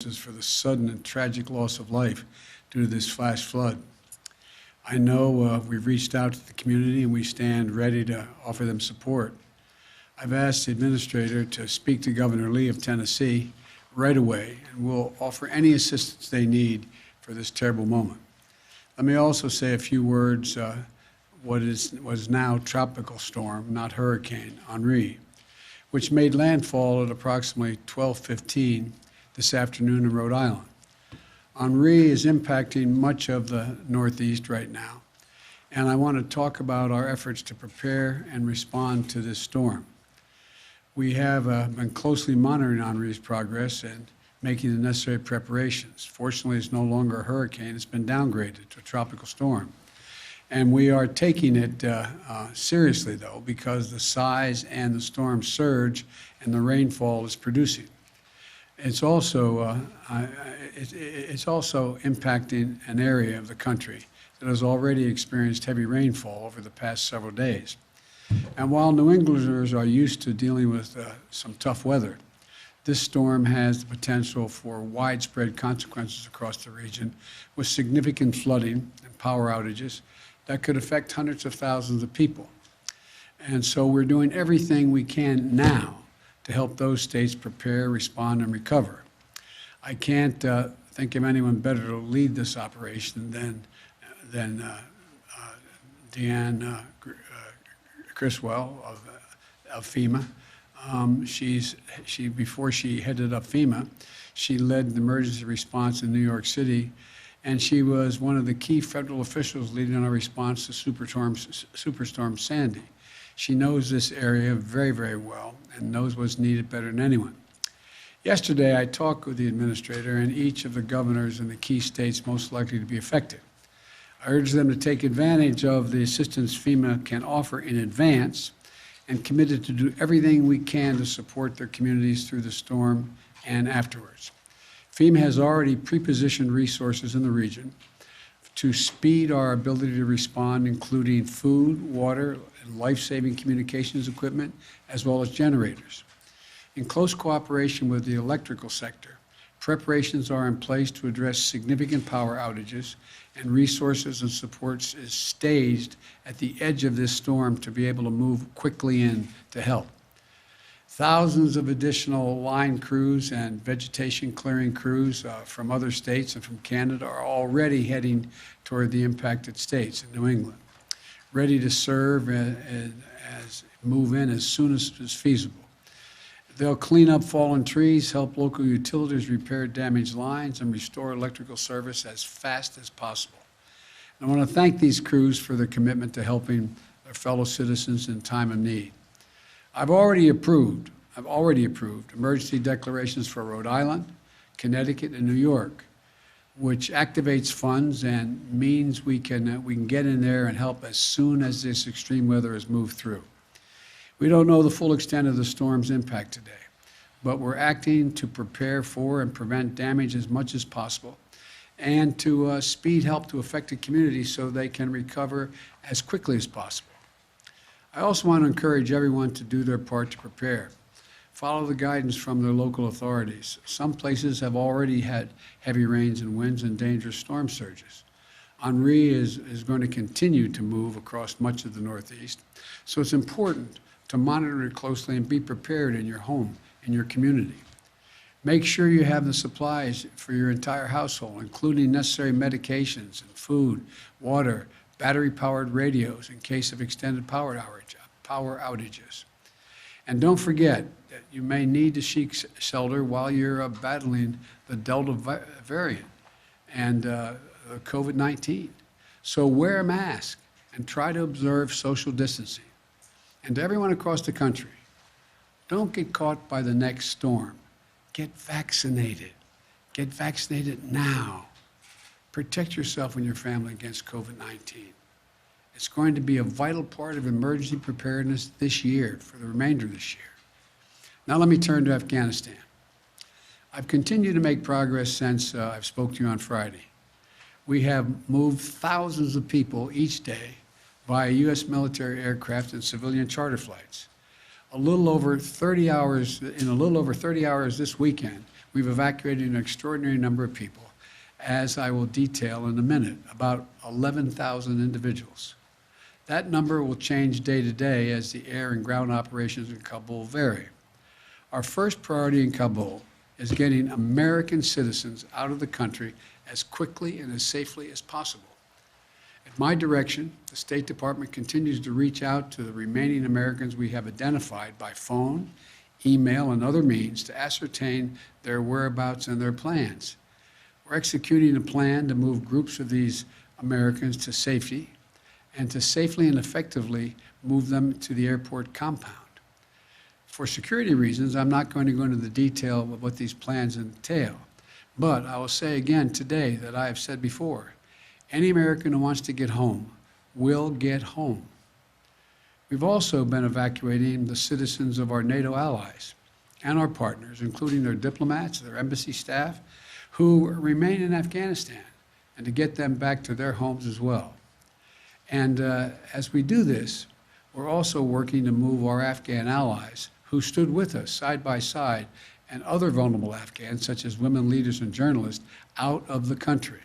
for the sudden and tragic loss of life due to this flash flood. I know we've reached out to the community and we stand ready to offer them support. I've asked the administrator to speak to Governor Lee of Tennessee right away, and we'll offer any assistance they need for this terrible moment. Let me also say a few words what was now tropical storm, not hurricane, Henri, which made landfall at approximately 12:15 this afternoon in Rhode Island. Henri is impacting much of the Northeast right now, and I want to talk about our efforts to prepare and respond to this storm. We have been closely monitoring Henri's progress and making the necessary preparations. Fortunately, it's no longer a hurricane. It's been downgraded to a tropical storm. And we are taking it seriously, though, because the size and the storm surge and the rainfall is producing. It's also impacting an area of the country that has already experienced heavy rainfall over the past several days. And while New Englanders are used to dealing with some tough weather, this storm has the potential for widespread consequences across the region with significant flooding and power outages that could affect hundreds of thousands of people. And so we're doing everything we can now to help those states prepare, respond, and recover. I can't think of anyone better to lead this operation than Deanne Criswell of FEMA. Before she headed up FEMA, she led the emergency response in New York City, and she was one of the key federal officials leading our response to Superstorm Sandy. She knows this area very, very well and knows what's needed better than anyone. Yesterday, I talked with the administrator and each of the governors in the key states most likely to be affected. I urged them to take advantage of the assistance FEMA can offer in advance and committed to do everything we can to support their communities through the storm and afterwards. FEMA has already pre-positioned resources in the region to speed our ability to respond, including food, water, and life-saving communications equipment, as well as generators. In close cooperation with the electrical sector, preparations are in place to address significant power outages, and resources and supports is staged at the edge of this storm to be able to move quickly in to help. Thousands of additional line crews and vegetation clearing crews from other states and from Canada are already heading toward the impacted states in New England, ready to serve and move in as soon as is feasible. They'll clean up fallen trees, help local utilities repair damaged lines, and restore electrical service as fast as possible. And I want to thank these crews for their commitment to helping their fellow citizens in time of need. I've already approved emergency declarations for Rhode Island, Connecticut, and New York, which activates funds and means we can get in there and help as soon as this extreme weather has moved through. We don't know the full extent of the storm's impact today, but we're acting to prepare for and prevent damage as much as possible and to speed help to affected communities so they can recover as quickly as possible. I also want to encourage everyone to do their part to prepare. Follow the guidance from their local authorities. Some places have already had heavy rains and winds and dangerous storm surges. Henri is going to continue to move across much of the Northeast, so it's important to monitor it closely and be prepared in your home, in your community. Make sure you have the supplies for your entire household, including necessary medications and food, water, battery-powered radios in case of extended power outages. And don't forget that you may need to seek shelter while you're battling the Delta variant and COVID-19. So wear a mask and try to observe social distancing. And to everyone across the country, don't get caught by the next storm. Get vaccinated. Get vaccinated now. Protect yourself and your family against COVID-19. It's going to be a vital part of emergency preparedness this year, for the remainder of this year. Now let me turn to Afghanistan. I've continued to make progress since I've spoke to you on Friday. We have moved thousands of people each day via U.S. military aircraft and civilian charter flights. In a little over 30 hours this weekend, we've evacuated an extraordinary number of people, as I will detail in a minute, about 11,000 individuals. That number will change day to day as the air and ground operations in Kabul vary. Our first priority in Kabul is getting American citizens out of the country as quickly and as safely as possible. At my direction, the State Department continues to reach out to the remaining Americans we have identified by phone, email, and other means to ascertain their whereabouts and their plans. We're executing a plan to move groups of these Americans to safety and to safely and effectively move them to the airport compound. For security reasons, I'm not going to go into the detail of what these plans entail, but I will say again today that I have said before, any American who wants to get home will get home. We've also been evacuating the citizens of our NATO allies and our partners, including their diplomats, their embassy staff, who remain in Afghanistan, and to get them back to their homes as well. And as we do this, we're also working to move our Afghan allies who stood with us side by side and other vulnerable Afghans, such as women leaders and journalists, out of the country.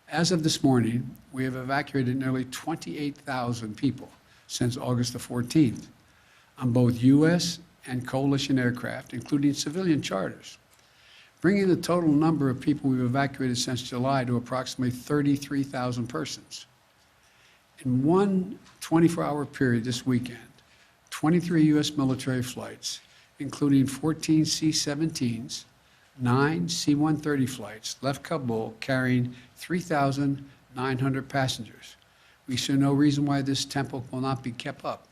As of this morning, we have evacuated nearly 28,000 people since August the 14th on both U.S. and coalition aircraft, including civilian charters, bringing the total number of people we've evacuated since July to approximately 33,000 persons. In one 24-hour period this weekend, 23 U.S. military flights, including 14 C-17s, 9 C-130 flights, left Kabul carrying 3,900 passengers. We see no reason why this tempo will not be kept up.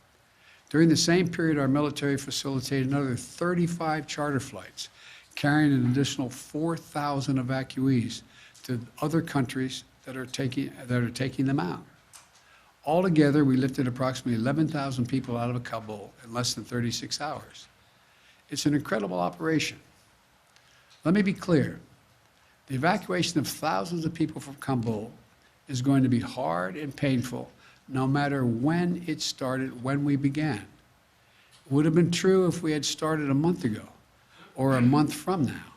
During the same period, our military facilitated another 35 charter flights, carrying an additional 4,000 evacuees to other countries that are taking them out. Altogether, we lifted approximately 11,000 people out of Kabul in less than 36 hours. It's an incredible operation. Let me be clear. The evacuation of thousands of people from Kabul is going to be hard and painful, no matter when it started, when we began. It would have been true if we had started a month ago or a month from now.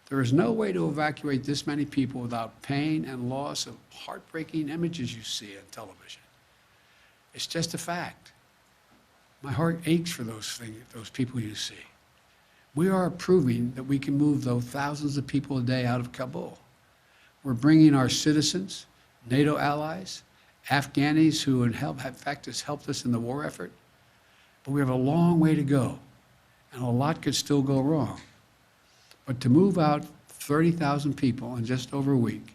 There is no way to evacuate this many people without pain and loss of heartbreaking images you see on television. It's just a fact. My heart aches for those people you see. We are proving that we can move those thousands of people a day out of Kabul. We're bringing our citizens, NATO allies, Afghanis who in fact has helped us in the war effort, but we have a long way to go, and a lot could still go wrong. But to move out 30,000 people in just over a week,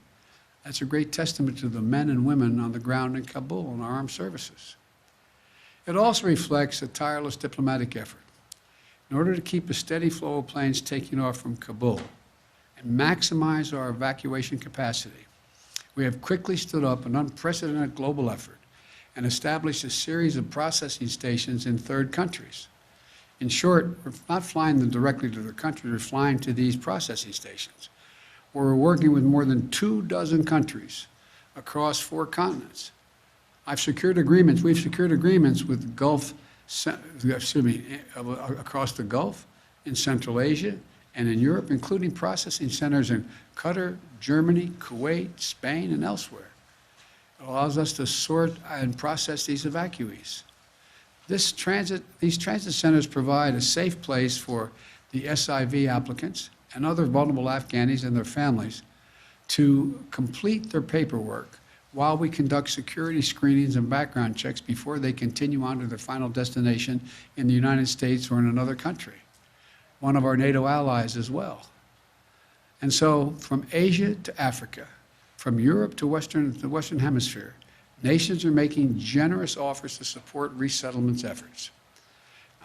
that's a great testament to the men and women on the ground in Kabul and our armed services. It also reflects a tireless diplomatic effort. In order to keep a steady flow of planes taking off from Kabul and maximize our evacuation capacity, we have quickly stood up an unprecedented global effort and established a series of processing stations in third countries. In short, we're not flying them directly to their country, we're flying to these processing stations, where we're working with more than 24 countries across 4 continents. We've secured agreements with across the Gulf, in Central Asia, and in Europe, including processing centers in Qatar, Germany, Kuwait, Spain, and elsewhere. It allows us to sort and process these evacuees. These transit centers provide a safe place for the SIV applicants and other vulnerable Afghanis and their families to complete their paperwork while we conduct security screenings and background checks before they continue on to their final destination in the United States or in another country, one of our NATO allies as well. And so from Asia to Africa, from Europe to the Western Hemisphere, nations are making generous offers to support resettlement efforts.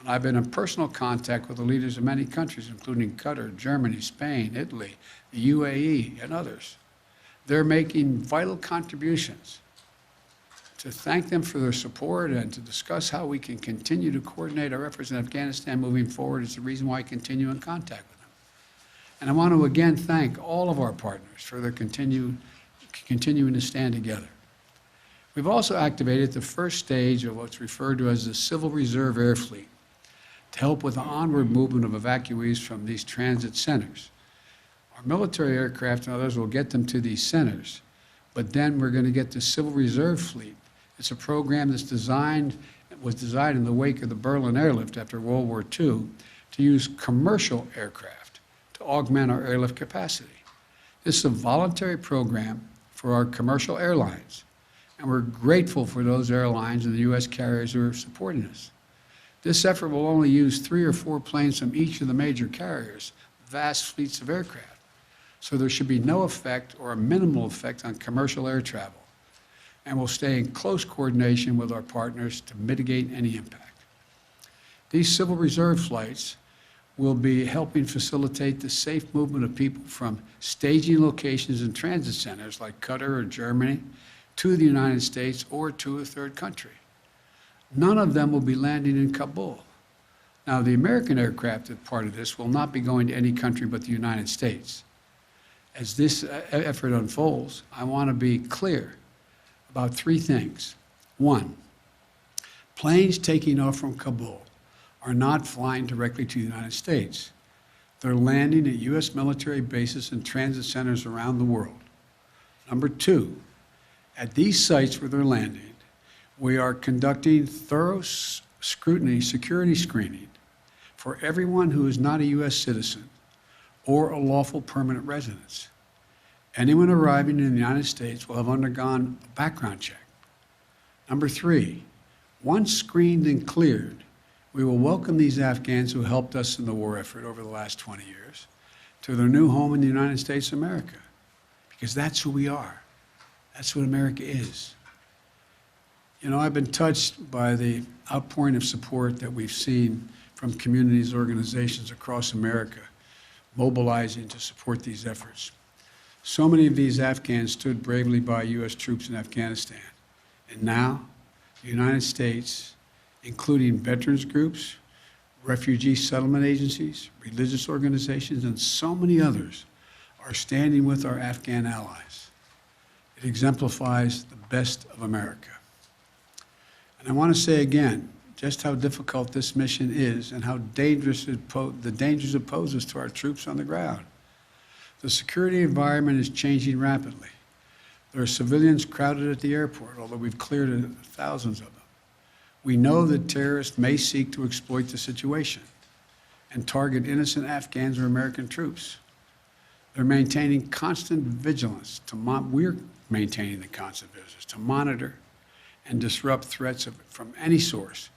And I've been in personal contact with the leaders of many countries, including Qatar, Germany, Spain, Italy, the UAE, and others. They're making vital contributions. To thank them for their support and to discuss how we can continue to coordinate our efforts in Afghanistan moving forward is the reason why I continue in contact with them. And I want to again thank all of our partners for their continuing to stand together. We've also activated the first stage of what's referred to as the Civil Reserve Air Fleet to help with the onward movement of evacuees from these transit centers. Our military aircraft and others will get them to these centers, but then we're going to get the Civil Reserve Fleet. It's a program was designed in the wake of the Berlin airlift after World War II to use commercial aircraft to augment our airlift capacity. This is a voluntary program for our commercial airlines, and we're grateful for those airlines and the U.S. carriers who are supporting us. This effort will only use 3 or 4 planes from each of the major carriers, vast fleets of aircraft. So there should be no effect or a minimal effect on commercial air travel. And we'll stay in close coordination with our partners to mitigate any impact. These Civil Reserve flights will be helping facilitate the safe movement of people from staging locations and transit centers like Qatar or Germany to the United States or to a third country. None of them will be landing in Kabul. Now, the American aircraft, as part of this, will not be going to any country but the United States. As this effort unfolds, I want to be clear about 3 things. 1, planes taking off from Kabul are not flying directly to the United States. They're landing at U.S. military bases and transit centers around the world. Number 2, at these sites where they're landing, we are conducting thorough scrutiny, security screening for everyone who is not a U.S. citizen or a lawful permanent resident. Anyone arriving in the United States will have undergone a background check. Number 3, once screened and cleared, we will welcome these Afghans who helped us in the war effort over the last 20 years to their new home in the United States of America, because that's who we are. That's what America is. You know, I've been touched by the outpouring of support that we've seen from communities, organizations across America mobilizing to support these efforts. So many of these Afghans stood bravely by U.S. troops in Afghanistan. And now, the United States, including veterans groups, refugee settlement agencies, religious organizations, and so many others, are standing with our Afghan allies. It exemplifies the best of America. And I want to say again just how difficult this mission is and how dangerous the dangers it poses to our troops on the ground. The security environment is changing rapidly. There are civilians crowded at the airport, although we've cleared thousands of them. We know that terrorists may seek to exploit the situation and target innocent Afghans or American troops. They're maintaining constant vigilance we're maintaining the constant vigilance to monitor and disrupt threats from any source,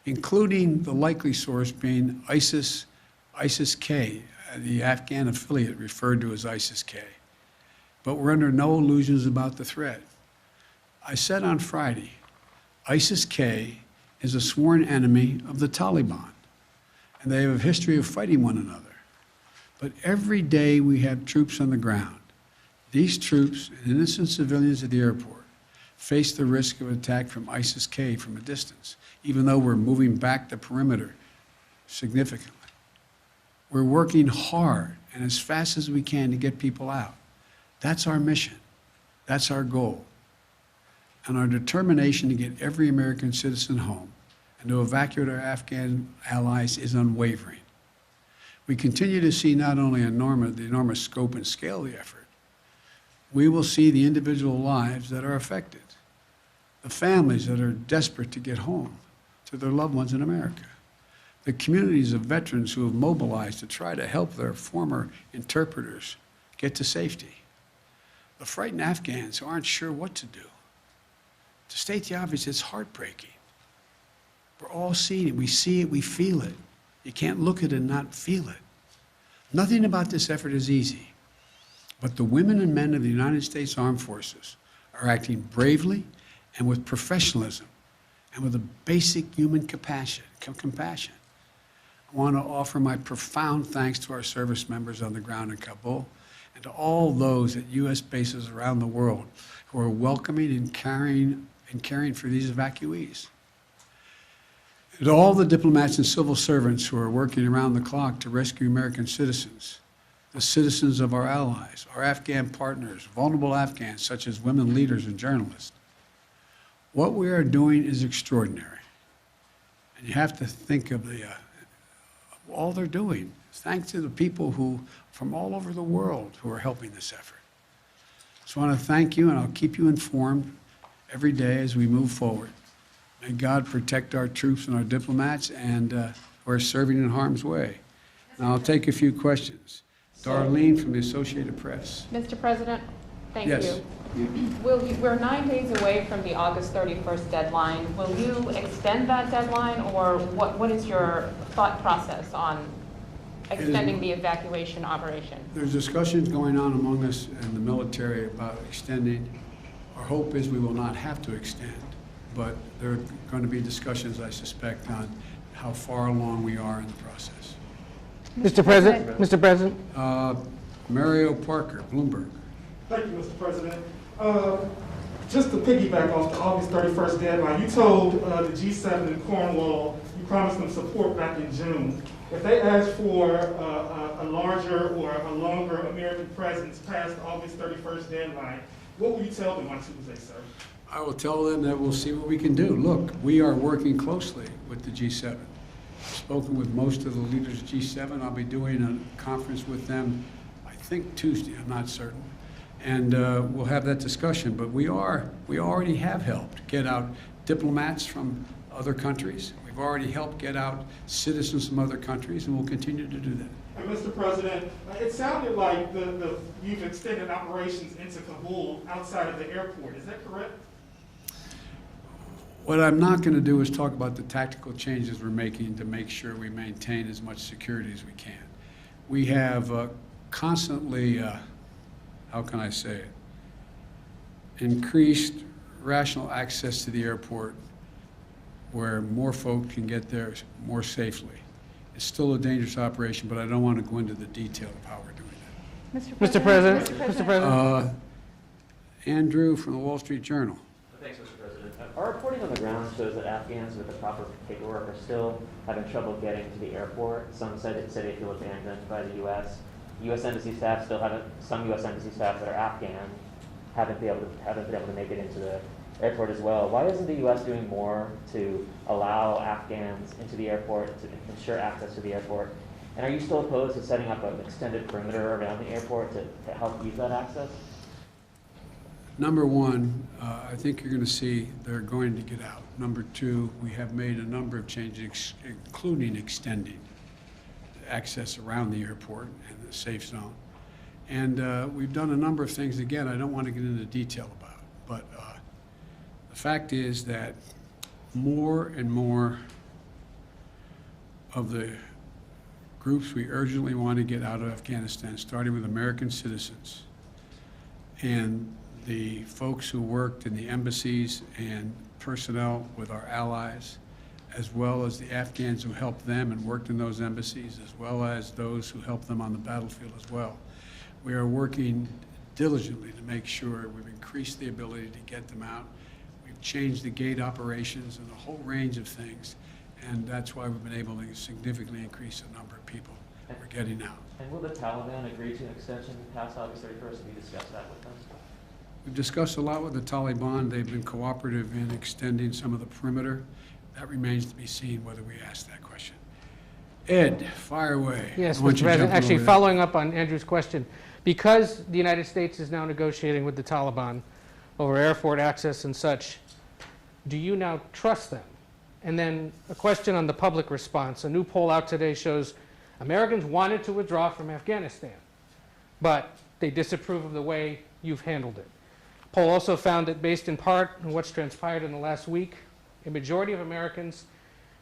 including the likely source being ISIS-K, the Afghan affiliate referred to as ISIS-K. But we're under no illusions about the threat. I said on Friday, ISIS-K is a sworn enemy of the Taliban, and they have a history of fighting one another. But every day we have troops on the ground. These troops and innocent civilians at the airport face the risk of attack from ISIS-K from a distance, even though we're moving back the perimeter significantly. We're working hard and as fast as we can to get people out. That's our mission. That's our goal. And our determination to get every American citizen home and to evacuate our Afghan allies is unwavering. We continue to see not only the enormous scope and scale of the effort, we will see the individual lives that are affected, the families that are desperate to get home to their loved ones in America, the communities of veterans who have mobilized to try to help their former interpreters get to safety, the frightened Afghans who aren't sure what to do. To state the obvious, it's heartbreaking. We're all seeing it. We see it, we feel it. You can't look at it and not feel it. Nothing about this effort is easy, but the women and men of the United States Armed Forces are acting bravely and with professionalism and with a basic human compassion. I want to offer my profound thanks to our service members on the ground in Kabul and to all those at U.S. bases around the world who are welcoming and caring for these evacuees. And to all the diplomats and civil servants who are working around the clock to rescue American citizens, the citizens of our allies, our Afghan partners, vulnerable Afghans such as women leaders and journalists. What we are doing is extraordinary. And you have to think of all they're doing. Thanks to the people who from all over the world who are helping this effort. So I want to thank you, and I'll keep you informed every day as we move forward. May God protect our troops and our diplomats and who are serving in harm's way. Now I'll take a few questions. Darlene from the Associated Press. Mr. President, thank Yes. you. We're 9 days away from the August 31st deadline. Will you extend that deadline, or what is your thought process on extending the evacuation operation? There's discussions going on among us and the military about extending. Our hope is we will not have to extend, but there are going to be discussions, I suspect, on how far along we are in the process. Mr. President. Mario Parker, Bloomberg. Thank you, Mr. President. Just to piggyback off the August 31st deadline, you told the G7 in Cornwall you promised them support back in June. If they ask for a larger or a longer American presence past the August 31st deadline, what will you tell them on Tuesday, sir? I will tell them that we'll see what we can do. Look, we are working closely with the G7. I've spoken with most of the leaders of G7. I'll be doing a conference with them, I think Tuesday, I'm not certain. And we'll have that discussion. But we already have helped get out diplomats from other countries. We've already helped get out citizens from other countries, and we'll continue to do that. And Mr. President, it sounded like you've extended operations into Kabul outside of the airport. Is that correct? What I'm not going to do is talk about the tactical changes we're making to make sure we maintain as much security as we can. We have constantly, how can I say it, increased rational access to the airport where more folk can get there more safely. It's still a dangerous operation, but I don't want to go into the detail of how we're doing that. Mr. President. Andrew from the Wall Street Journal. Thanks, Mr. President. Our reporting on the ground shows that Afghans with the proper paperwork are still having trouble getting to the airport. Some say they feel abandoned by the U.S. U.S. embassy staff still haven't. Some U.S. embassy staff that are Afghan haven't been able to make it into the airport as well. Why isn't the U.S. doing more to allow Afghans into the airport, to ensure access to the airport? And are you still opposed to setting up an extended perimeter around the airport to help ease that access? Number one, I think you're going to see they're going to get out. Number two, we have made a number of changes, including extending access around the airport and the safe zone. And we've done a number of things, again, I don't want to get into detail about, but the fact is that more and more of the groups we urgently want to get out of Afghanistan, starting with American citizens and the folks who worked in the embassies and personnel with our allies, as well as the Afghans who helped them and worked in those embassies, as well as those who helped them on the battlefield as well. We are working diligently to make sure we've increased the ability to get them out. We've changed the gate operations and a whole range of things, and that's why we've been able to significantly increase the number of people we're getting out. And will the Taliban agree to an extension past August 31st? Have you discussed that with them? We've discussed a lot with the Taliban. They've been cooperative in extending some of the perimeter. That remains to be seen whether we ask that question. Ed, fire away. Yes, I want Mr. you President. jumping Actually, over that. following up on Andrew's question, because the United States is now negotiating with the Taliban over airport access and such, do you now trust them? And then a question on the public response. A new poll out today shows Americans wanted to withdraw from Afghanistan, but they disapprove of the way you've handled it. Poll also found that based in part on what's transpired in the last week, a majority of Americans,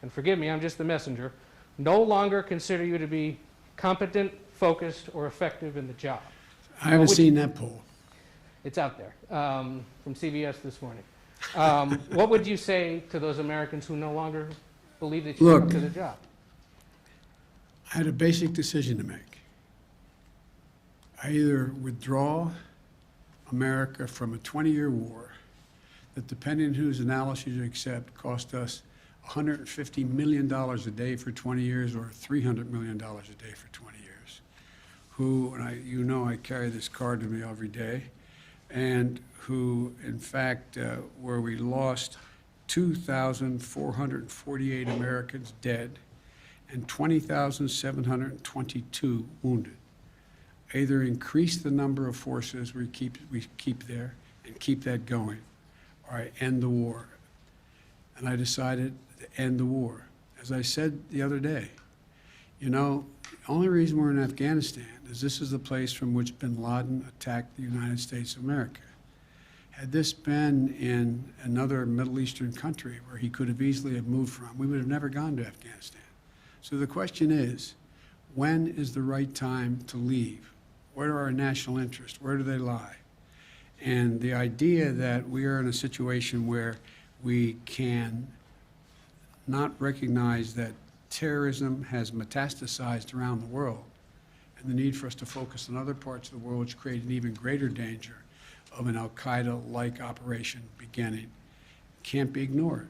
and forgive me, I'm just the messenger, no longer consider you to be competent, focused, or effective in the job. I haven't seen that poll. It's out there from CBS this morning. What would you say to those Americans who no longer believe that you're up to the job? I had a basic decision to make. I either withdraw America from a 20-year war that, depending on whose analysis you accept, cost us $150 million a day for 20 years or $300 million a day for 20 years, who, and you know I carry this card with me every day, and who, in fact, where we lost 2,448 Americans dead and 20,722 wounded. Either increase the number of forces we keep there and keep that going, or I end the war. And I decided to end the war. As I said the other day, you know, the only reason we're in Afghanistan is this is the place from which bin Laden attacked the United States of America. Had this been in another Middle Eastern country where he could have easily have moved from, we would have never gone to Afghanistan. So the question is, when is the right time to leave? What are our national interests? Where do they lie? And the idea that we are in a situation where we can not recognize that terrorism has metastasized around the world, and the need for us to focus on other parts of the world which create an even greater danger of an al-Qaeda-like operation beginning, can't be ignored.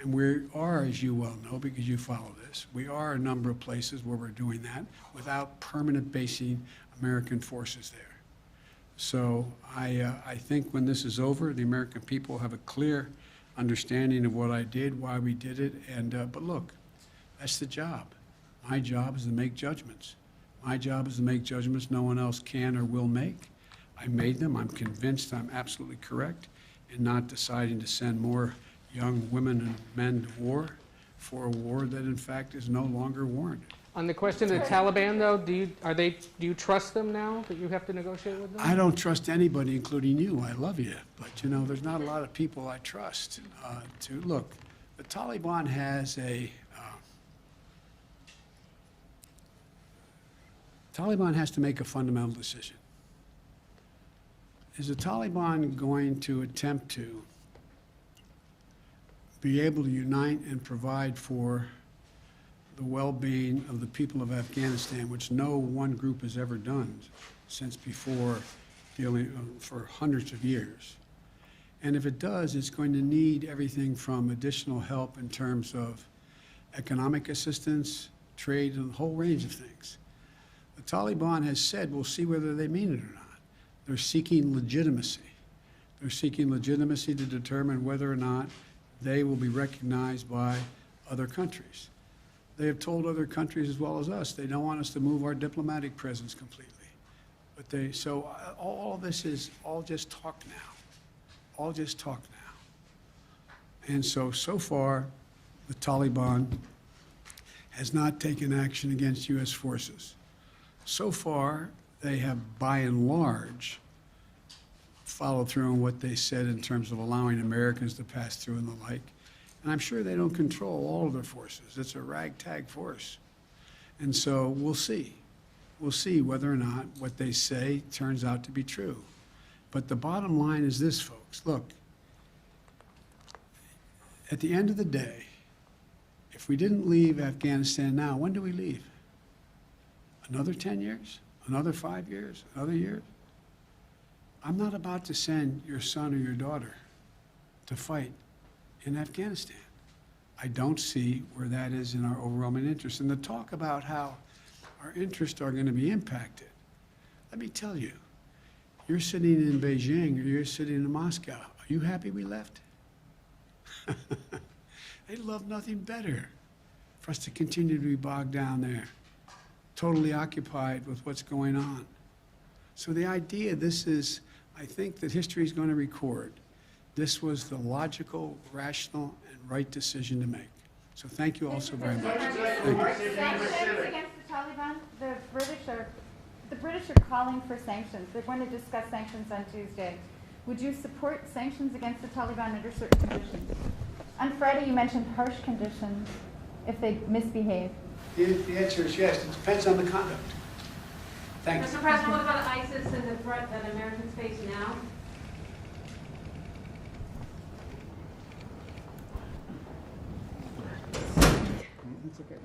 And we are, as you well know, because you follow this, we are a number of places where we're doing that without permanent basing American forces there. So I think when this is over, the American people have a clear understanding of what I did, why we did it, and but look, that's the job. My job is to make judgments. My job is to make judgments no one else can or will make. I made them. I'm convinced I'm absolutely correct in not deciding to send more young women and men to war for a war that, in fact, is no longer warranted. On the question of the Taliban, though, do you trust them now that you have to negotiate with them? I don't trust anybody, including you. I love you, but you know, there's not a lot of people I trust. Look, the Taliban has Taliban has to make a fundamental decision. Is the Taliban going to attempt to be able to unite and provide for the well-being of the people of Afghanistan, which no one group has ever done since before, for hundreds of years? And if it does, it's going to need everything from additional help in terms of economic assistance, trade, and a whole range of things. The Taliban has said, we'll see whether they mean it or not. They're seeking legitimacy. They're seeking legitimacy to determine whether or not they will be recognized by other countries. They have told other countries as well as us they don't want us to move our diplomatic presence completely. But so all this is all just talk now. All just talk now. And so far, the Taliban has not taken action against U.S. forces. So far, they have, by and large, followed through on what they said in terms of allowing Americans to pass through and the like. And I'm sure they don't control all of their forces. It's a ragtag force. And so we'll see. We'll see whether or not what they say turns out to be true. But the bottom line is this, folks. Look, at the end of the day, if we didn't leave Afghanistan now, when do we leave? Another 10 years? Another 5 years? Another year? I'm not about to send your son or your daughter to fight in Afghanistan. I don't see where that is in our overwhelming interest. And the talk about how our interests are going to be impacted, let me tell you, you're sitting in Beijing or you're sitting in Moscow. Are you happy we left? They'd love nothing better for us to continue to be bogged down there, totally occupied with what's going on. So the idea, I think that history is going to record, this was the logical, rational, and right decision to make. So thank you all so very much. Thank you. Sanctions against the Taliban, the British are calling for sanctions. They're going to discuss sanctions on Tuesday. Would you support sanctions against the Taliban under certain conditions? On Friday, you mentioned harsh conditions if they misbehave. The answer is yes. It depends on the conduct. Thank you. Mr. President, what about ISIS and the threat that Americans face now? It's okay.